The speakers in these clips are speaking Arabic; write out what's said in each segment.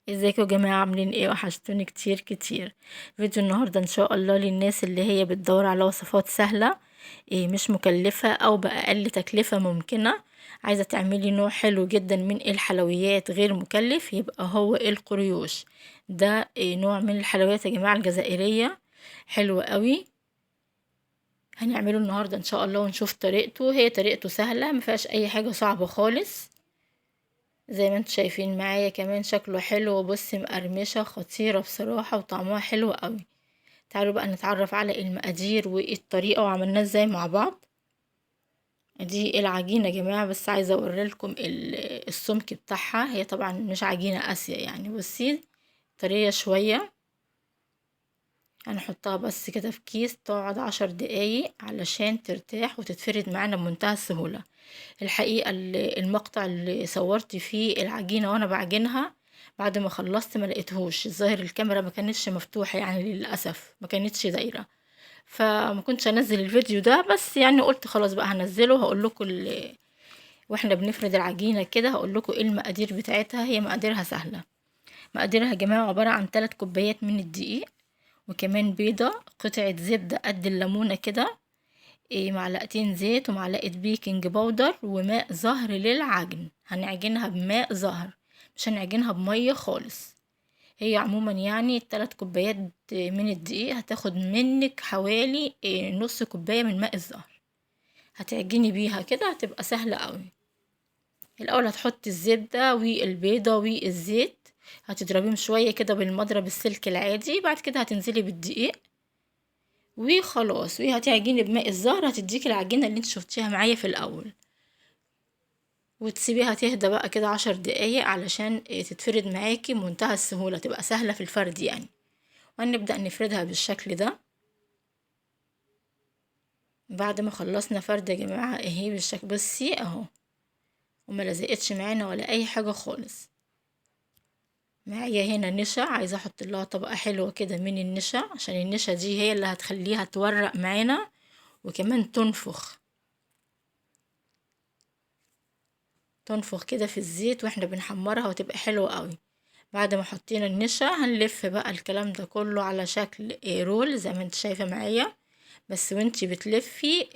ازيكم يا جماعة، عاملين ايه؟ وحشتوني كتير كتير. فيديو النهاردة ان شاء الله للناس اللي هي بتدور على وصفات سهلة، إيه مش مكلفة او بأقل تكلفة ممكنة. عايزة تعملي نوع حلو جدا من الحلويات غير مكلف، يبقى هو القريوش. ده إيه نوع من الحلويات يا جماعة الجزائرية، حلو قوي. هنعمله النهاردة ان شاء الله ونشوف طريقته. هي طريقته سهلة، مفيهاش اي حاجة صعبة خالص. زي ما انتوا شايفين معايا، كمان شكله حلو. بص، مقرمشة خطيرة بصراحة وطعمها حلو قوي. تعالوا بقى نتعرف على المقادير والطريقة وعملناه ازاي مع بعض. دي العجينة يا جماعة، بس عايزة اوريلكم السمك بتاعها. هي طبعا مش عجينة قاسية يعني، بصي طرية شوية. هنحطها بس كده في كيس، تقعد 10 دقايق علشان ترتاح وتتفرد معانا بمنتهى السهولة. الحقيقة المقطع اللي صورت فيه العجينة وانا بعجنها، بعد ما خلصت ما لقيتهوش. الظاهر الكاميرا ما كانتش مفتوحة يعني، للأسف ما كانتش دايرة، فما كنتش انزل الفيديو ده. بس يعني قلت خلاص بقى هنزله. هقول لكم واحنا بنفرد العجينة كده هقول لكم ايه المقادير بتاعتها. هي مقاديرها سهلة. مقاديرها يا جماعة عبارة عن 3 كوبايات من الدقيق، وكمان بيضة، قطعة زبدة قد الليمونة كده، معلقتين زيت، ومعلقة بيكنج باودر، وماء زهر للعجن. هنعجنها بماء زهر، مش هنعجنها بمية خالص. هي عموما يعني 3 كوبايات من الدقيق هتاخد منك حوالي نص كوباية من ماء الزهر. هتعجني بيها كده، هتبقى سهلة قوي. الأول هتحطي الزبدة والبيضة والزيت، هتضربيهم شوية كده بالمضرب السلك العادي. بعد كده هتنزلي بالدقيق وخلاص، وهتعجني بماء الزهر. هتديكي العجينة اللي انت شفتيها معايا في الأول، وتسيبيها تهدى بقى كده 10 دقايق علشان تتفرد معاكي بمنتهى السهولة، تبقى سهلة في الفرد يعني. وهنبدأ نفردها بالشكل ده. بعد ما خلصنا فرد يا جماعة اهي بالشكل، بصي اهو، وما لزقتش معانا ولا اي حاجة خالص. معايا هنا نشا، عايزة احط لها طبقة حلوة كده من النشا، عشان النشا دي هي اللي هتخليها تورق معانا وكمان تنفخ كده في الزيت واحنا بنحمرها، وتبقى حلوة قوي. بعد ما حطينا النشا هنلف بقى الكلام ده كله على شكل رول زي ما انت شايفة معايا. بس وانتي بتلفي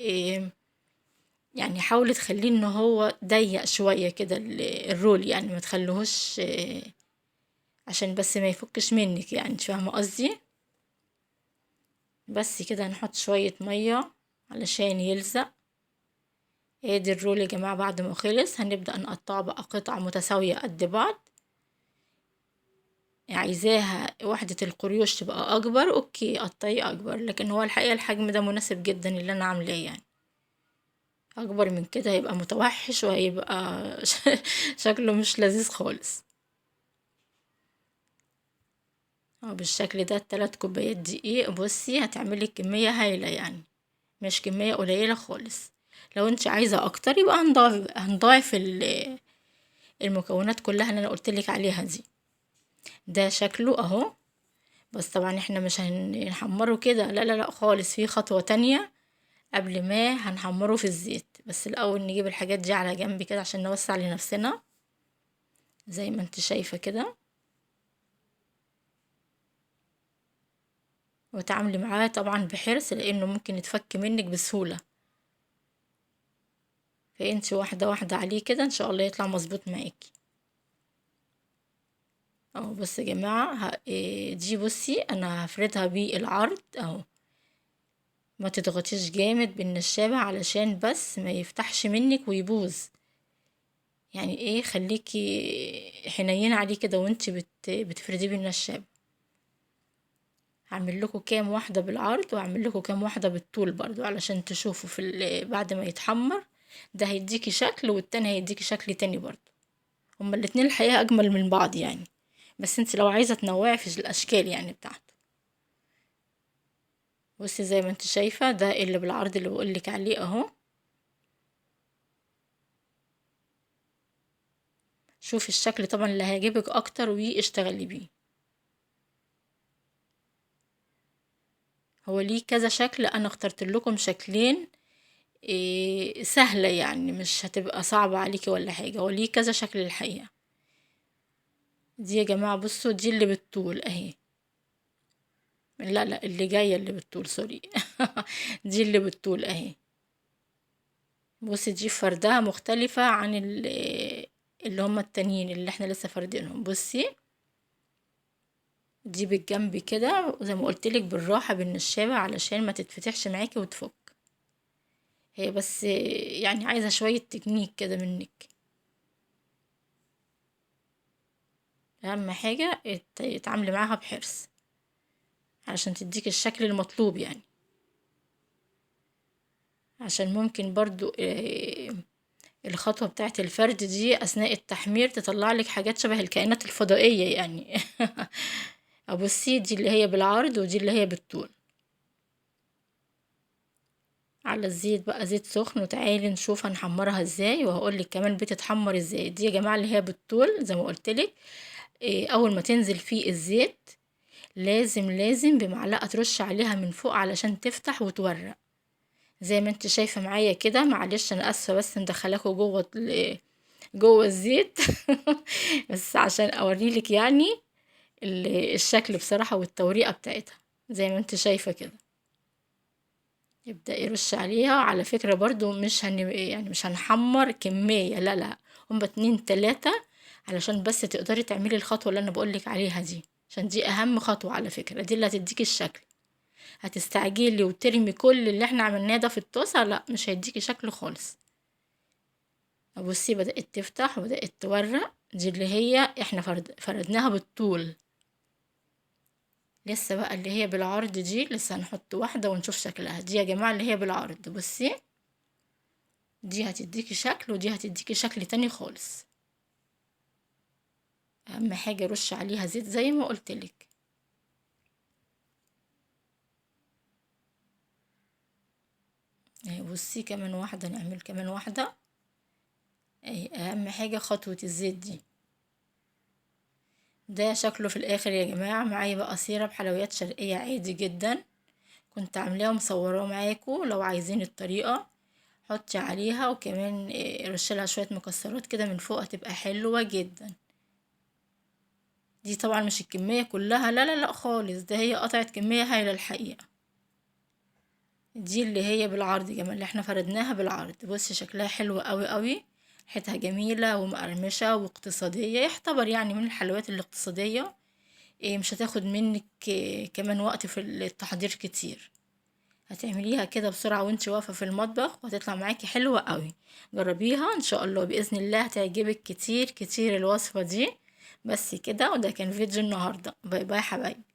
يعني حاولي تخليه ان هو ضيق شوية كده الرول، يعني ما تخليهوش عشان بس ما يفكش منك، يعني انت فاهمة قصدي. بس كده هنحط شوية مية علشان يلزق. ادي الرول يا جماعة. بعد ما خلص هنبدأ نقطعه بقى قطع متساوية قد بعض. عايزاها وحدة القريش تبقى اكبر، اوكي قطعيه اكبر، لكن هو الحقيقة الحجم ده مناسب جدا اللي انا عاملاه يعني. اكبر من كده هيبقى متوحش وهيبقى شكله مش لذيذ خالص. اهو بالشكل ده 3 كوبايات دقيق. بصي هتعملي كمية هايلة يعني، مش كمية قليلة خالص. لو انت عايزة اكتر يبقى هنضاعف المكونات كلها اللي انا قلتلك عليها دي. ده شكله اهو. بس طبعا احنا مش هنحمره كده، لا لا لا خالص، في خطوة تانية قبل ما هنحمره في الزيت. بس الاول نجيب الحاجات دي على جنب كده عشان نوسع لنفسنا زي ما انت شايفة كده، وتعاملي معاه طبعا بحرص لانه ممكن يتفك منك بسهولة. فانت واحدة واحدة عليه كده ان شاء الله يطلع مظبوط معاكي. اهو بص يا جماعة، دي بصي انا هفردها بالعرض اهو. ما تضغطيش جامد بالنشابة علشان بس ما يفتحش منك ويبوظ. يعني ايه، خليكي حنينة عليه كده وانت بتفرديه بالنشابة. هعمل لكم كام واحدة بالعرض وهعمل لكم كام واحدة بالطول برضو علشان تشوفوا في بعد ما يتحمر ده هيديكي شكل والتاني هيديكي شكل تاني برضو. هما الاتنين الحقيقة اجمل من بعض يعني، بس انت لو عايزة تنوعي في الاشكال يعني بتاعته. بصي زي ما انت شايفة ده اللي بالعرض اللي بقولك عليه اهو. شوفي الشكل طبعا اللي هيعجبك اكتر واشتغلي بيه. هو ليه كذا شكل، انا اخترت لكم شكلين سهلة يعني، مش هتبقى صعبة عليكي ولا حاجة. هو ليه كذا شكل الحقيقة. دي يا جماعة بصوا، دي اللي بالطول اهي. لا لا، اللي جاية اللي بالطول، سوري. دي اللي بالطول اهي. بصي دي فردها مختلفة عن اللي هما التانيين اللي احنا لسه فردينهم. بصي دي بالجنب كده زي ما قلتلك، بالراحة بالنشابة علشان ما تتفتحش معاكي وتفك. هي بس يعني عايزة شوية تكنيك كده منك. اهم حاجة تتعاملي معاها بحرص علشان تديك الشكل المطلوب يعني. عشان ممكن برضو الخطوة بتاعت الفرد دي أثناء التحمير تطلع لك حاجات شبه الكائنات الفضائية يعني. أبصي دي اللي هي بالعرض ودي اللي هي بالطول. على الزيت بقى، زيت سخن، وتعالي نشوف هنحمرها ازاي، وهقولك كمان بتتحمر ازاي. دي يا جماعة اللي هي بالطول زي ما قلتلك. أول ما تنزل فيه الزيت لازم بمعلقة ترش عليها من فوق علشان تفتح وتورق زي ما انت شايفة معايا كده. معلش انا اسفة بس مدخلاكوا جوه الزيت. بس عشان اوريلك يعني الشكل بصراحة والتوريقة بتاعتها زي ما انت شايفة كده. يبدأ يرش عليها. على فكرة برضو يعني مش هنحمر كمية، لا لا، هما 2 3 علشان بس تقدري تعملي الخطوة اللي انا بقولك عليها دي، عشان دي اهم خطوة على فكرة، دي اللي هتديكي الشكل. هتستعجلي وترمي كل اللي احنا عملناه ده في الطاسة، لا مش هيديكي شكل خالص. بصي بدأت تفتح وبدأت تورق. دي اللي هي احنا فردناها بالطول. لسه بقى اللي هي بالعرض دي لسه هنحط واحدة ونشوف شكلها. دي يا جماعة اللي هي بالعرض. بصي دي هتديكي شكل ودي هتديكي شكل تاني خالص. اهم حاجة رش عليها زيت زي ما قلتلك. اهي بصي كمان واحدة، نعمل كمان واحدة. اهي اهم حاجة خطوة الزيت دي. ده شكله في الاخر يا جماعة. معايا بقى سيرب حلويات شرقية عادي جدا، كنت عاملاه ومصوراه معاكم. لو عايزين الطريقة حطي عليها، وكمان رشلها شوية مكسرات كده من فوق، هتبقى حلوة جدا. دي طبعا مش الكمية كلها، لا لا لا خالص، ده هي قطعت كمية هايلة الحقيقة. دي اللي هي بالعرض يا جماعة، اللي احنا فردناها بالعرض. بصي شكلها حلو قوي قوي، ريحتها جميلة ومقرمشة واقتصادية، يعتبر يعني من الحلويات الاقتصادية. مش هتاخد منك كمان وقت في التحضير كتير. هتعمليها كده بسرعة وانت واقفة في المطبخ وهتطلع معاكي حلوة قوي. جربيها ان شاء الله بإذن الله هتعجبك كتير كتير الوصفة دي. بس كده، وده كان فيديو النهاردة. باي باي حبايبي.